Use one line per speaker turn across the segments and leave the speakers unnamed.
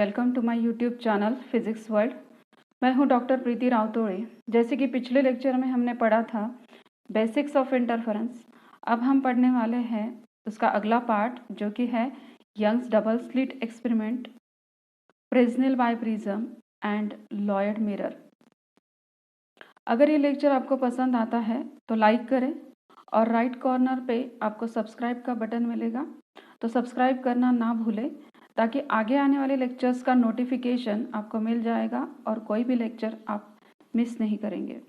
Welcome to my YouTube channel physics world. मैं हूं doctor प्रीति रावतोड़े। जैसे कि पिछले लेक्चर में हमने पढ़ा था बेसिक्स ऑफ इंटरफेरेंस, अब हम पढ़ने वाले हैं उसका अगला पार्ट जो कि है Young's double slit experiment, Fresnel biprism and Lloyd mirror. अगर ये लेक्चर आपको पसंद आता है तो लाइक करें और राइट कॉर्नर पे आपको सब्सक्राइब का बटन मिलेगा, तो सब्सक्राइब करना ना भूलें ताकि आगे आने वाले लेक्चर्स का नोटिफिकेशन आपको मिल जाएगा और कोई भी लेक्चर आप मिस नहीं करेंगे।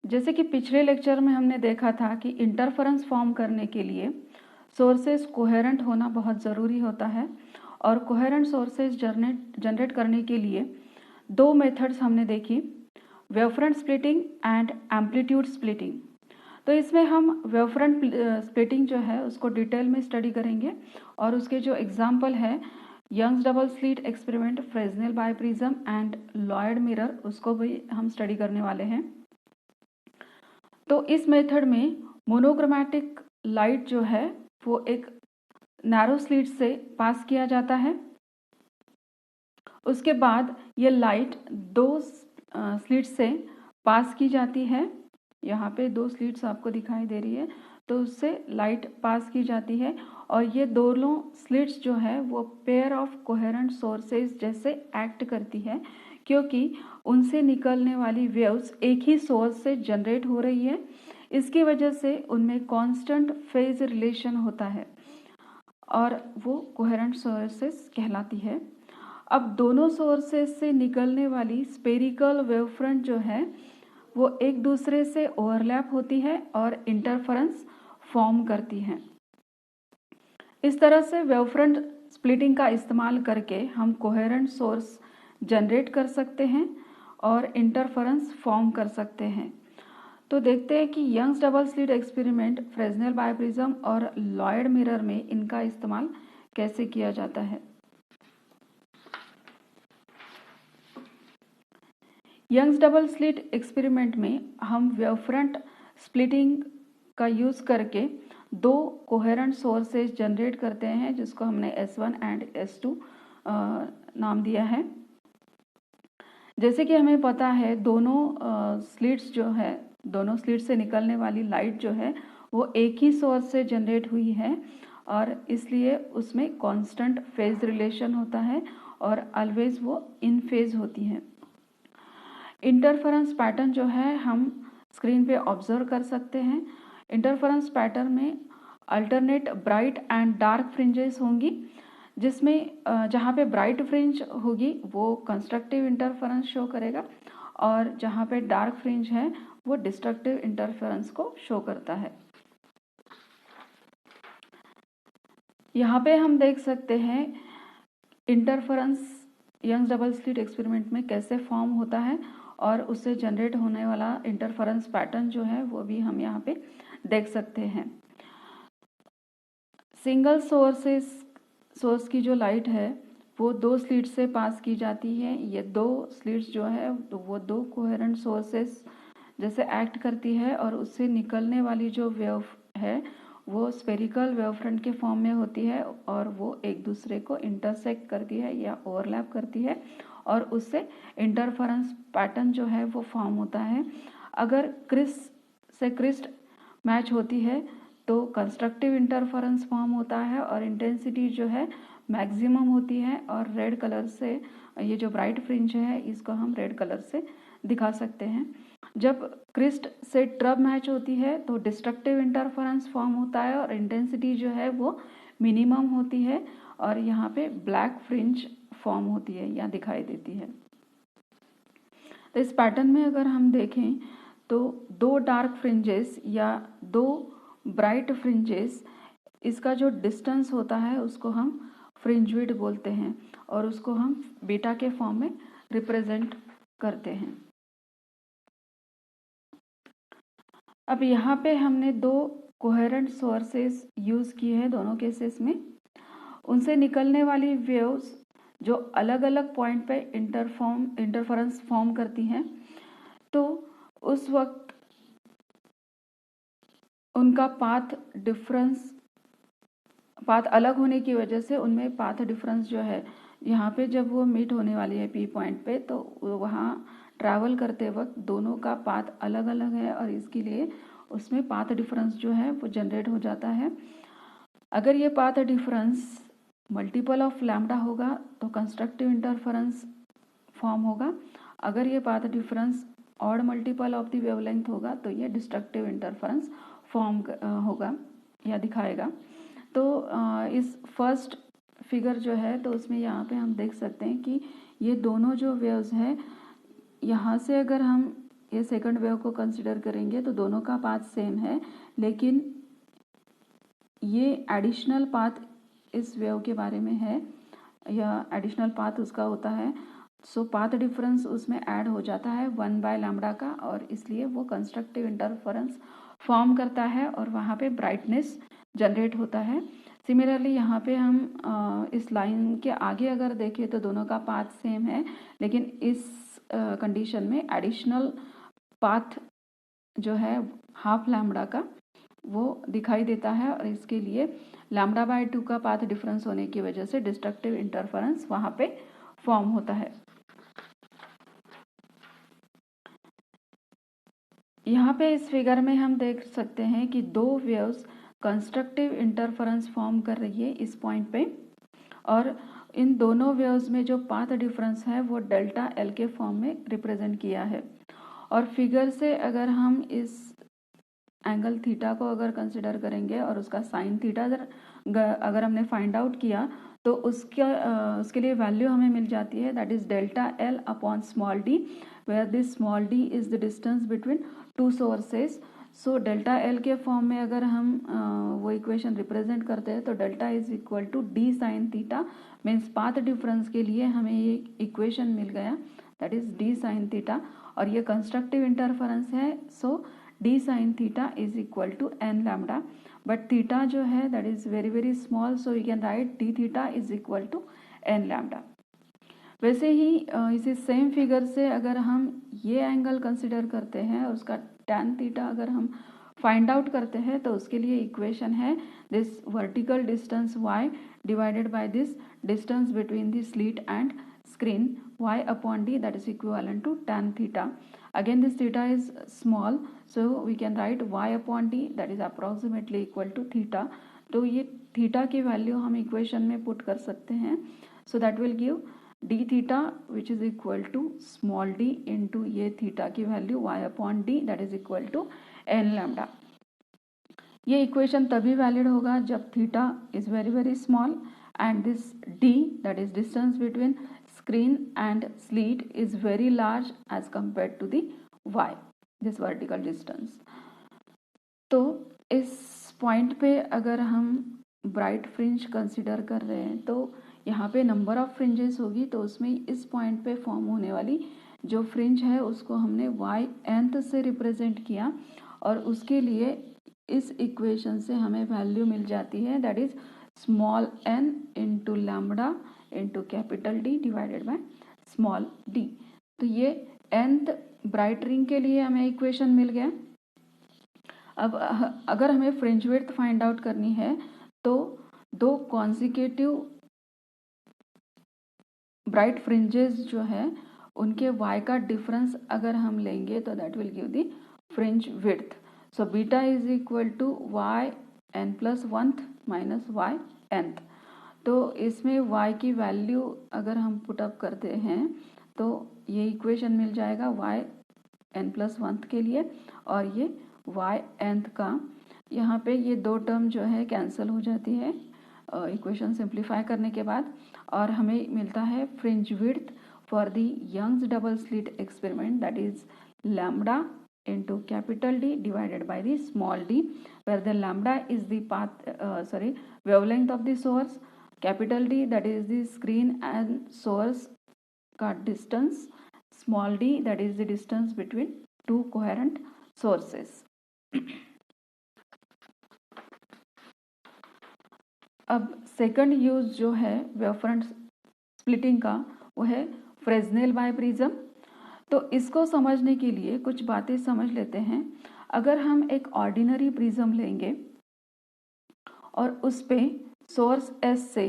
जैसे कि पिछले लेक्चर में हमने देखा था कि इंटरफेरेंस फॉर्म करने के लिए सोर्सेस कोहेरेंट होना बहुत ज़रूरी होता है और कोहेरेंट सोर्सेस जनरेट करने के लिए दो मेथड्स हमने देखी, wavefront splitting and amplitude splitting. तो इसमें हम वेवफ्रंट स्प्लिटिंग जो है उसको डिटेल में स्टडी करेंगे और उसके जो एग्जाम्पल है Young's double slit experiment, Fresnel biprism and Lloyd mirror, उसको भी हम स्टडी करने वाले हैं। तो इस मेथड में मोनोक्रोमैटिक लाइट जो है वो एक नैरो स्लिट से पास किया जाता है। उसके बाद ये लाइट दो स्लिट से पास की जाती है। यहाँ पे दो स्लिट्स आपको दिखाई दे रही है, तो उससे लाइट पास की जाती है और ये दोनों स्लिट्स जो है वो पेयर ऑफ कोहेरेंट सोर्सेज जैसे एक्ट करती है, क्योंकि उनसे निकलने वाली वेव्स एक ही सोर्स से जनरेट हो रही है। इसकी वजह से उनमें कांस्टेंट फेज रिलेशन होता है और वो कोहेरेंट सोर्सेस कहलाती है। अब दोनों सोर्सेस से निकलने वाली स्पेरिकल वेवफ्रंट जो है वो एक दूसरे से ओवरलैप होती है और इंटरफेरेंस फॉर्म करती है। इस तरह से वेवफ्रंट स्प्लिटिंग का इस्तेमाल करके हम कोहेरेंट सोर्स जनरेट कर सकते हैं और इंटरफेरेंस फॉर्म कर सकते हैं। तो देखते हैं कि Young's double slit experiment, Fresnel biprism और लॉयड मिरर में इनका इस्तेमाल कैसे किया जाता है। यंग्स डबल स्लिट एक्सपेरिमेंट में हम वेवफ्रंट स्प्लिटिंग का यूज़ करके दो कोहेरेंट सोर्सेज जनरेट करते हैं जिसको हमने S1 एंड S2 नाम दिया है। जैसे कि हमें पता है दोनों स्लिट्स जो है, दोनों स्लिट से निकलने वाली लाइट जो है वो एक ही सोर्स से जनरेट हुई है और इसलिए उसमें कांस्टेंट फेज रिलेशन होता है और ऑलवेज वो इन फेज होती है। इंटरफेरेंस पैटर्न जो है हम स्क्रीन पे ऑब्जर्व कर सकते हैं। इंटरफेरेंस पैटर्न में alternate bright and dark fringes होंगी, जिसमें जहाँ पे ब्राइट फ्रिंज होगी वो कंस्ट्रक्टिव इंटरफेरेंस शो करेगा और जहाँ पे डार्क फ्रिंज है वो डिस्ट्रक्टिव इंटरफेरेंस को शो करता है। यहाँ पे हम देख सकते हैं interference Young's double slit experiment में कैसे फॉर्म होता है और उससे जनरेट होने वाला इंटरफेरेंस पैटर्न जो है वो भी हम यहाँ पे देख सकते हैं। सिंगल सोर्स की जो लाइट है वो दो स्लिट से पास की जाती है। ये दो स्लिट्स जो है तो वो दो कोहेरेंट सोर्सेस जैसे एक्ट करती है और उससे निकलने वाली जो वेव है वो स्पेरिकल वेवफ्रंट के फॉर्म में होती है और वो एक दूसरे को इंटरसेक्ट करती है या ओवरलैप करती है और उससे इंटरफेरेंस पैटर्न जो है वो फॉर्म होता है। अगर क्रिस्ट से क्रिस्ट मैच होती है तो कंस्ट्रक्टिव इंटरफेरेंस फॉर्म होता है और इंटेंसिटी जो है मैक्सिमम होती है और रेड कलर से, ये जो ब्राइट फ्रिंज है इसको हम रेड कलर से दिखा सकते हैं। जब क्रिस्ट से ट्रब मैच होती है तो डिस्ट्रक्टिव इंटरफेरेंस फॉर्म होता है और इंटेंसिटी जो है वो मिनिमम होती है और यहाँ पे ब्लैक फ्रिंज फॉर्म होती है या दिखाई देती है। तो इस पैटर्न में अगर हम देखें तो दो डार्क फ्रिंजेस या दो ब्राइट फ्रिंजेस, इसका जो डिस्टेंस होता है उसको हम फ्रिंज विड्थ बोलते हैं और उसको हम बीटा के फॉर्म में रिप्रेजेंट करते हैं। अब यहाँ पे हमने दो कोहेरेंट सोर्सेस यूज़ किए हैं दोनों केसेस में। उनसे निकलने वाली वेव्स जो अलग अलग पॉइंट पे इंटरफेरेंस फॉर्म करती हैं, तो उस वक्त उनका पाथ डिफरेंस पाथ अलग होने की वजह से उनमें पाथ डिफरेंस जो है, यहाँ पे जब वो मीट होने वाली है पी पॉइंट पे, तो वहाँ ट्रैवल करते वक्त दोनों का पाथ अलग अलग है और इसके लिए उसमें पाथ डिफरेंस जो है वो जनरेट हो जाता है। अगर ये path difference multiple of lambda होगा तो कंस्ट्रक्टिव इंटरफेरेंस फॉर्म होगा। अगर ये path difference odd multiple of the wavelength होगा तो ये डिस्ट्रक्टिव इंटरफेरेंस फॉर्म होगा या दिखाएगा। तो इस फर्स्ट फिगर जो है तो उसमें यहाँ पे हम देख सकते हैं कि ये दोनों जो वेव्स हैं, यहाँ से अगर हम ये सेकंड वेव को कंसिडर करेंगे तो दोनों का पाथ सेम है, लेकिन ये एडिशनल पाथ इस वेव के बारे में है, या एडिशनल पाथ उसका होता है। सो पाथ डिफरेंस उसमें ऐड हो जाता है 1/λ का, और इसलिए वो कंस्ट्रक्टिव इंटरफेरेंस फॉर्म करता है और वहाँ पे ब्राइटनेस जनरेट होता है। सिमिलरली यहाँ पे हम इस लाइन के आगे अगर देखें तो दोनों का पाथ सेम है, लेकिन इस कंडीशन में एडिशनल पाथ जो है ½ λ का वो दिखाई देता है, और इसके लिए λ/2 का पाथ डिफरेंस होने की वजह से डिस्ट्रक्टिव इंटरफेरेंस वहाँ पे फॉर्म होता है। यहाँ पे इस फिगर में हम देख सकते हैं कि दो वेव्स कंस्ट्रक्टिव इंटरफेरेंस फॉर्म कर रही है इस पॉइंट पे, और इन दोनों वेव्स में जो पाथ डिफरेंस है वो डेल्टा एल के फॉर्म में रिप्रेजेंट किया है। और फिगर से अगर हम इस एंगल थीटा को अगर कंसिडर करेंगे और उसका साइन थीटा अगर हमने फाइंड आउट किया तो उसके लिए वैल्यू हमें मिल जाती है, that is delta L upon small d, where this small d is the distance between two sources. So delta L के फॉर्म में अगर हम वो इक्वेशन रिप्रेजेंट करते हैं तो delta is equal to d sine theta, means path difference के लिए हमें ये इक्वेशन मिल गया, that is d sine theta, और ये कंस्ट्रक्टिव इंटरफेरेंस है। So d sin theta is equal to n lambda, but theta जो है that is very very small, so we can write d theta is equal to n lambda। वैसे ही इसी same figure से अगर हम ये angle consider करते हैं और उसका tan थीटा अगर हम फाइंड आउट करते हैं तो उसके लिए इक्वेशन है this vertical distance y divided by this distance between the slit and screen, y upon d, that is equivalent to tan theta. Again this theta is small, so we can write y upon d, that is approximately equal to theta. तो ये theta की value हम equation में put कर सकते हैं, so that will give d theta which is equal to small d into ये theta की value y upon d, that is equal to n lambda। ये इक्वेशन तभी वैलिड होगा जब theta is very very small and this d, that is distance between screen and slit, is very large as compared to the y, this vertical distance। तो इस point पे अगर हम bright fringe consider कर रहे हैं तो यहाँ पे नंबर ऑफ फ्रिंजेस होगी, तो उसमें इस पॉइंट पे फॉर्म होने वाली जो फ्रिंज है उसको हमने y nth से रिप्रेजेंट किया, और उसके लिए इस इक्वेशन से हमें वैल्यू मिल जाती है, that is small n into lambda into capital D divided by small d। तो ये nth ब्राइट रिंग के लिए हमें इक्वेशन मिल गया। अब अगर हमें फ्रिंज विड्थ फाइंड आउट करनी है तो दो कॉन्सिक्यूटिव ब्राइट फ्रिंजेस जो है उनके y का डिफरेंस अगर हम लेंगे तो that will give the fringe width. So beta is equal to y n plus 1th minus y nth। तो इसमें y की वैल्यू अगर हम पुटअप करते हैं तो ये इक्वेशन मिल जाएगा y n प्लस 1th के लिए, और ये y nth का, यहाँ पे ये दो टर्म जो है कैंसिल हो जाती है इक्वेशन सिंप्लीफाई करने के बाद, और हमें मिलता है fringe width for the Young's double slit experiment, that is lambda into capital D divided by the small d, where the lambda is the wavelength of the source, capital D that is the screen and source का distance, small d that is the distance between two coherent sources। अब second use जो है wavefront splitting का वो है Fresnel biprism. तो इसको समझने के लिए कुछ बातें समझ लेते हैं। अगर हम एक ऑर्डिनरी प्रिज्म लेंगे और उस पे सोर्स एस से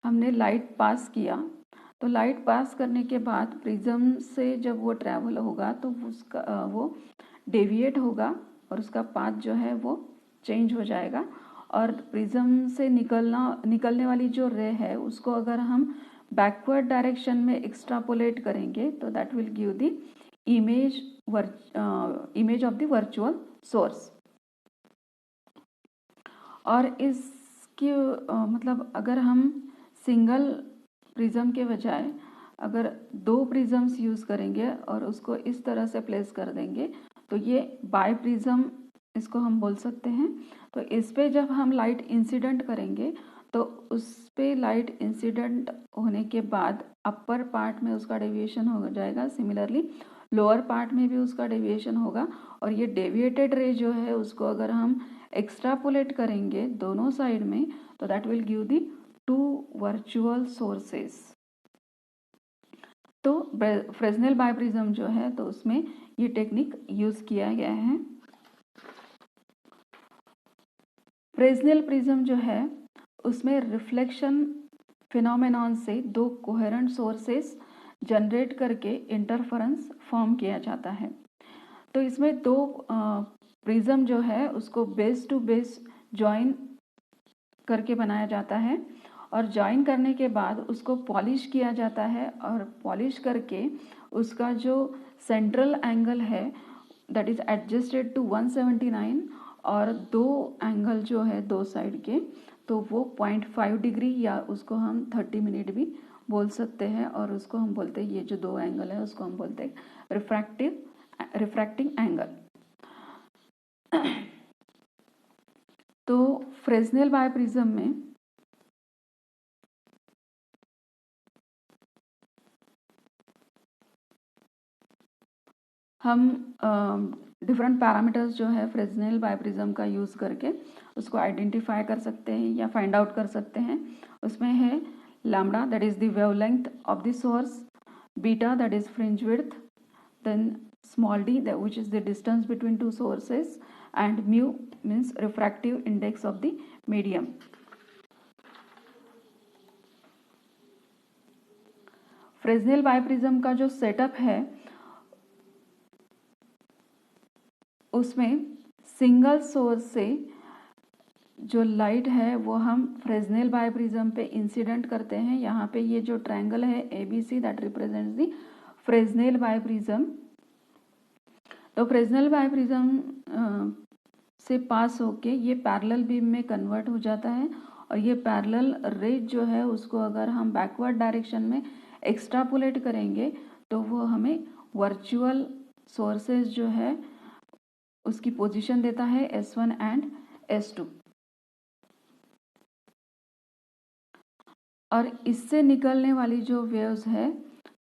हमने लाइट पास किया, तो लाइट पास करने के बाद प्रिज्म से जब वो ट्रैवल होगा तो उसका वो डेविएट होगा और उसका पाथ जो है वो चेंज हो जाएगा। और प्रिज्म से निकलने वाली जो रे है उसको अगर हम बैकवर्ड डायरेक्शन में एक्सट्रापोलेट करेंगे तो that will give the image of the virtual source. और इसकी मतलब अगर हम सिंगल प्रिज्म के बजाय अगर 2 प्रिज्म्स यूज़ करेंगे और उसको इस तरह से प्लेस कर देंगे तो ये बाय प्रिज्म इसको हम बोल सकते हैं। तो इस पे जब हम लाइट इंसिडेंट करेंगे तो उस पे लाइट इंसिडेंट होने के बाद अपर पार्ट में उसका डेविएशन हो जाएगा, सिमिलरली लोअर पार्ट में भी उसका डेविएशन होगा। और ये डेविएटेड रे जो है उसको अगर हम एक्सट्रापोलेट करेंगे दोनों साइड में तो that will give the 2 virtual sources. तो फ्रेस्नेल बाइप्रिज्म जो है तो उसमें ये टेक्निक यूज किया गया है। फ्रेस्नेल प्रिज्म जो है उसमें रिफ्लेक्शन फिनोमेनॉन से 2 कोहेरेंट सोर्सेस जनरेट करके इंटरफेरेंस फॉर्म किया जाता है। तो इसमें 2 प्रिज्म जो है उसको बेस टू बेस ज्वाइन करके बनाया जाता है और ज्वाइन करने के बाद उसको पॉलिश किया जाता है और पॉलिश करके उसका जो सेंट्रल एंगल है दैट इज एडजस्टेड टू 179 और 2 एंगल जो है 2 साइड के तो वो 0.5 डिग्री या उसको हम 30 मिनट भी बोल सकते हैं। और उसको हम बोलते हैं ये जो 2 एंगल है उसको हम बोलते हैं रिफ्रैक्टिंग एंगल। तो फ्रेस्नेल बाइप्रिज्म में हम डिफरेंट पैरामीटर्स जो है फ्रेस्नेल बाइप्रिज्म का यूज़ करके उसको आइडेंटिफाई कर सकते हैं या फाइंड आउट कर सकते हैं। उसमें है lambda that is the wavelength of the source, beta that is fringe width, then small d that which is the distance between 2 sources, and mu means refractive index of the medium. Fresnel biprism का जो setup है उसमें single source से जो light है वो हम Fresnel biprism पे इंसिडेंट करते हैं। यहाँ पे ये जो ट्रायंगल है ABC that represents the Fresnel biprism. तो फ्रेस्नेल बाइप्रिज्म से पास होके ये पैरेलल बीम में कन्वर्ट हो जाता है और ये पैरेलल रे जो है उसको अगर हम बैकवर्ड डायरेक्शन में एक्सट्रापोलेट करेंगे तो वो हमें वर्चुअल सोर्सेज जो है उसकी पोजीशन देता है S1 एंड S2। और इससे निकलने वाली जो वेव्स है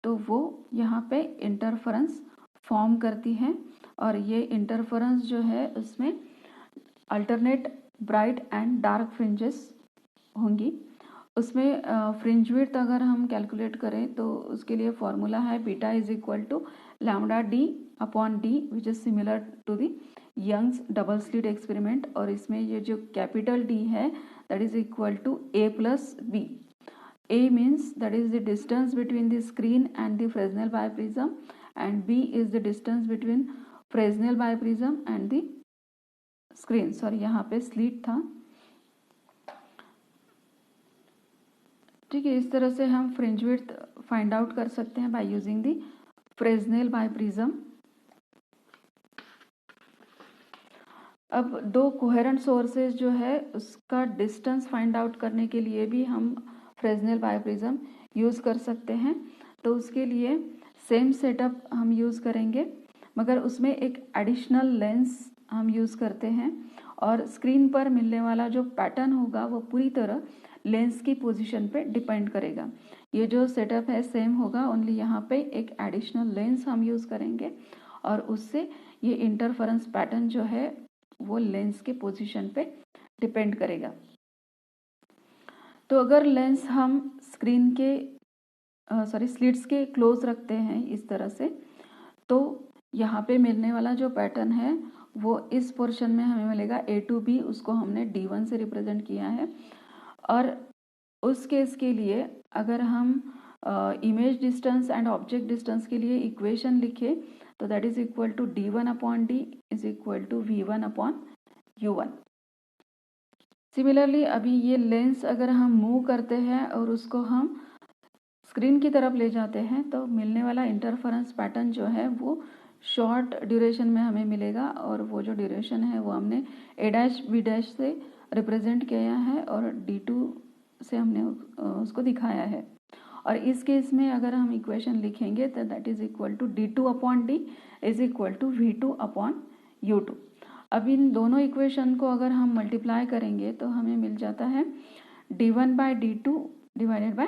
तो वो यहाँ पे इंटरफेरेंस फॉर्म करती हैं और ये इंटरफेरेंस जो है उसमें alternate bright and dark fringes होंगी। उसमें फ्रिंज विड्थ अगर हम कैलकुलेट करें तो उसके लिए फॉर्मूला है beta is equal to lambda D upon d which is similar to the Young's double slit experiment. और इसमें ये जो कैपिटल डी है that is equal to A plus B. A means that is the distance between the screen and the Fresnel biprism, and B is the distance between Fresnel biprism and the screen. Sorry यहाँ पे slit था। ठीक है, इस तरह से हम fringe width find out कर सकते हैं by using the Fresnel biprism. अब 2 कोहेरेंट सोर्सेज जो है उसका डिस्टेंस फाइंड आउट करने के लिए भी हम फ्रेस्नेल बाइप्रिज्म यूज़ कर सकते हैं। तो उसके लिए सेम सेटअप हम यूज़ करेंगे मगर उसमें एक एडिशनल लेंस हम यूज़ करते हैं और स्क्रीन पर मिलने वाला जो पैटर्न होगा वो पूरी तरह लेंस की पोजीशन पे डिपेंड करेगा। ये जो सेटअप है सेम होगा, ओनली यहाँ पे एक एडिशनल लेंस हम यूज़ करेंगे और उससे ये इंटरफेरेंस पैटर्न जो है वो लेंस के पोजीशन पे डिपेंड करेगा। तो अगर लेंस हम स्क्रीन के स्लिट्स के क्लोज रखते हैं इस तरह से तो यहाँ पे मिलने वाला जो पैटर्न है वो इस पोर्शन में हमें मिलेगा A to B, उसको हमने D1 से रिप्रेजेंट किया है। और उस केस के लिए अगर हम image distance and object distance के लिए इक्वेशन लिखे तो that is equal to d1/d is equal to v1/u1। Similarly अभी ये लेंस अगर हम मूव करते हैं और उसको हम स्क्रीन की तरफ ले जाते हैं तो मिलने वाला इंटरफेरेंस पैटर्न जो है वो शॉर्ट ड्यूरेशन में हमें मिलेगा, और वो जो ड्यूरेशन है वो हमने a'(b' से रिप्रेजेंट किया है और d2 से हमने उसको दिखाया है। और इस केस में अगर हम इक्वेशन लिखेंगे तो that is equal to d2/d is equal to v2/u2। अब इन दोनों इक्वेशन को अगर हम मल्टीप्लाई करेंगे तो हमें मिल जाता है d1/d2 divided by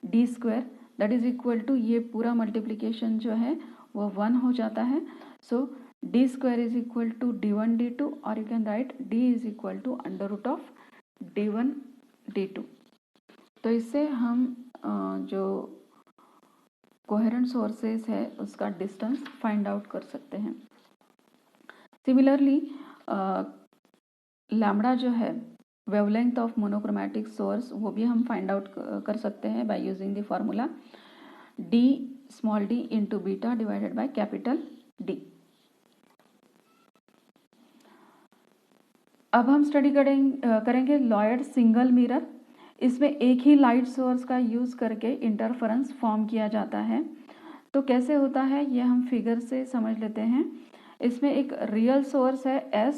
d square, that is equal to ये पूरा मल्टीप्लिकेशन जो है वो 1 हो जाता है। So d square is equal to d1/d2 और you can write d is equal to √of d1/d2। तो इससे हम जो कोहेरेंट सोर्सेस है उसका डिस्टेंस फाइंड आउट कर सकते हैं। सिमिलरली लैम्बडा जो है वेवलेंथ ऑफ मोनोक्रोमैटिक सोर्स वो भी हम फाइंड आउट कर सकते हैं by using the formula d into beta divided by capital D। अब हम स्टडी करेंगे लॉयड सिंगल मिरर। इसमें एक ही लाइट सोर्स का यूज़ करके इंटरफेरेंस फॉर्म किया जाता है। तो कैसे होता है ये हम फिगर से समझ लेते हैं। इसमें एक रियल सोर्स है S,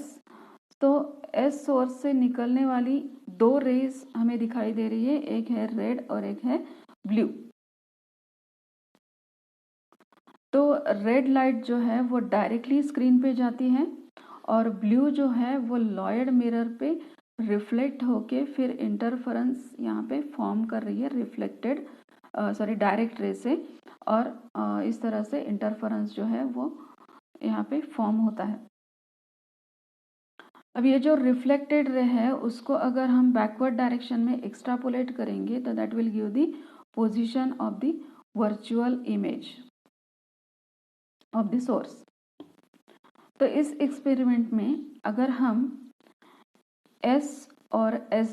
तो S सोर्स से निकलने वाली दो रेज हमें दिखाई दे रही है, एक है रेड और एक है ब्लू। तो रेड लाइट जो है वो डायरेक्टली स्क्रीन पे जाती है और ब्लू जो है वो लॉयड मिरर पे रिफ्लेक्ट होके फिर इंटरफेरेंस यहाँ पे फॉर्म कर रही है रिफ्लेक्टेड डायरेक्ट रे से, और इस तरह से इंटरफेरेंस जो है वो यहाँ पे फॉर्म होता है। अब ये जो रिफ्लेक्टेड रे है उसको अगर हम बैकवर्ड डायरेक्शन में एक्सट्रापोलेट करेंगे तो that will give the position of the virtual image of the source. तो इस एक्सपेरिमेंट में अगर हम S और S'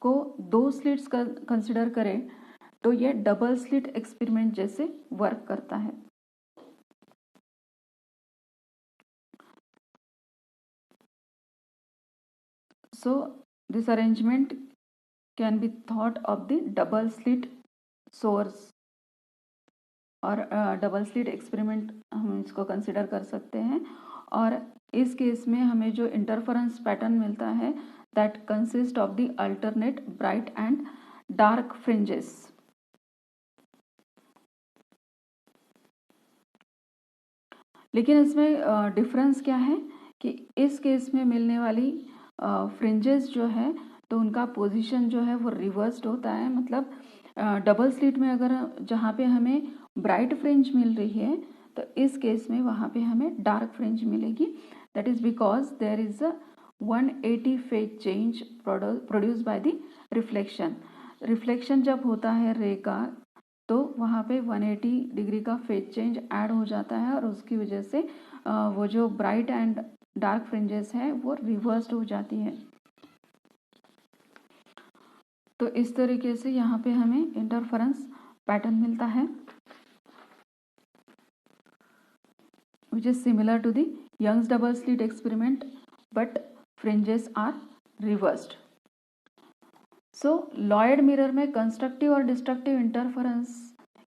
को दो स्लिट्स कंसिडर करें तो ये डबल स्लिट एक्सपेरिमेंट जैसे वर्क करता है। So this arrangement can be thought of the double slit source और डबल स्लिट एक्सपेरिमेंट हम इसको कंसिडर कर सकते हैं। और इस केस में हमें जो इंटरफेरेंस पैटर्न मिलता है that consist of the alternate bright and dark fringes. लेकिन इसमें डिफरेंस क्या है कि इस केस में मिलने वाली फ्रिंजेस जो है तो उनका पोजीशन जो है वो रिवर्स्ड होता है। मतलब डबल स्लिट में अगर जहाँ पे हमें ब्राइट फ्रिंज मिल रही है तो इस केस में वहाँ पे हमें डार्क फ्रिंज मिलेगी। That is because there is a 180 phase change produce by the reflection. Reflection जब होता है रे का तो वहाँ पे 180 डिग्री का फेज चेंज ऐड हो जाता है और उसकी वजह से वो जो ब्राइट एंड डार्क फ्रिंजेस है वो रिवर्स्ड हो जाती है। तो इस तरीके से यहाँ पे हमें इंटरफेरेंस पैटर्न मिलता है which is similar to the Young's double slit experiment but fringes are reversed. So Lloyd mirror में कंस्ट्रक्टिव और डिस्ट्रक्टिव इंटरफेरेंस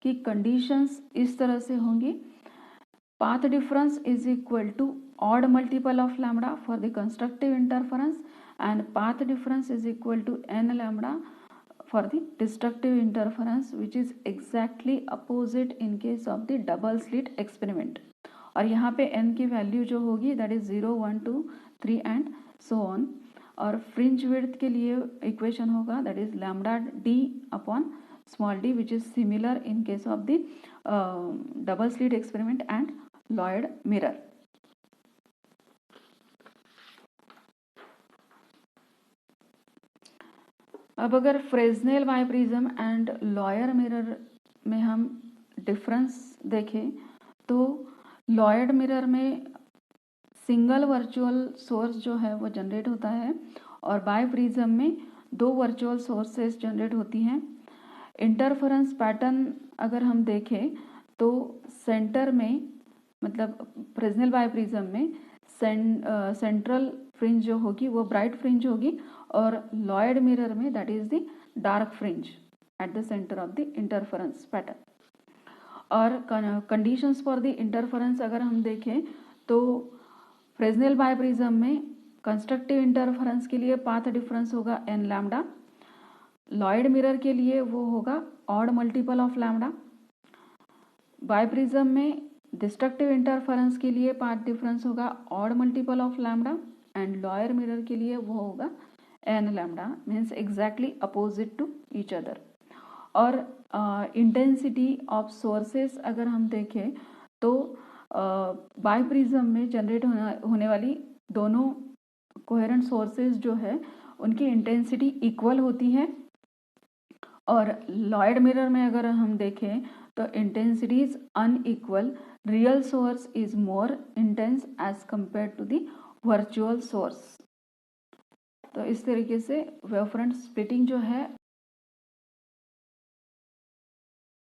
की कंडीशंस इस तरह से होंगी। Path difference is equal to odd multiple of lambda for the constructive interference and path difference is equal to n lambda for the destructive interference, which is exactly opposite in case of the double slit experiment। और यहाँ पे n की value जो होगी that is 0, 1, 2, 3 and so on. और fringe width के लिए equation होगा that is lambda d upon small d, which is similar in case of the double slit experiment and Lloyd mirror. अब अगर Fresnel biprism and Lloyd mirror में हम difference देखें तो लॉयड मिरर में सिंगल वर्चुअल सोर्स जो है वो जनरेट होता है और बाइप्रिज्म में दो वर्चुअल सोर्सेस जनरेट होती हैं। इंटरफेरेंस पैटर्न अगर हम देखें तो सेंटर में, मतलब फ्रेस्नेल बाइप्रिज्म में सेंट्रल फ्रिंज जो होगी वो ब्राइट फ्रिंज होगी, और लॉयड मिरर में that is the dark fringe at the centre of the interference pattern. और कंडीशंस फॉर द इंटरफेरेंस अगर हम देखें तो फ्रेस्नेल बाइप्रिज्म में कंस्ट्रक्टिव इंटरफेरेंस के लिए पाथ डिफरेंस होगा n लैम्डा, लॉयड मिरर के लिए वो होगा odd multiple of lambda. Biprism में डिस्ट्रक्टिव इंटरफेरेंस के लिए पाथ डिफरेंस होगा odd multiple of lambda, and Lloyd mirror के लिए वो होगा n lambda, means exactly opposite to each other. और इंटेंसिटी ऑफ सोर्सेस अगर हम देखें तो बाइप्रिज्म में जनरेट होने वाली दोनों कोहेरेंट सोर्सेज जो है उनकी इंटेंसिटी इक्वल होती है, और लॉयड मिरर में अगर हम देखें तो intensity is unequal, real source is more intense as compare to the virtual source. तो इस तरीके से वेवफ्रंट स्प्लिटिंग जो है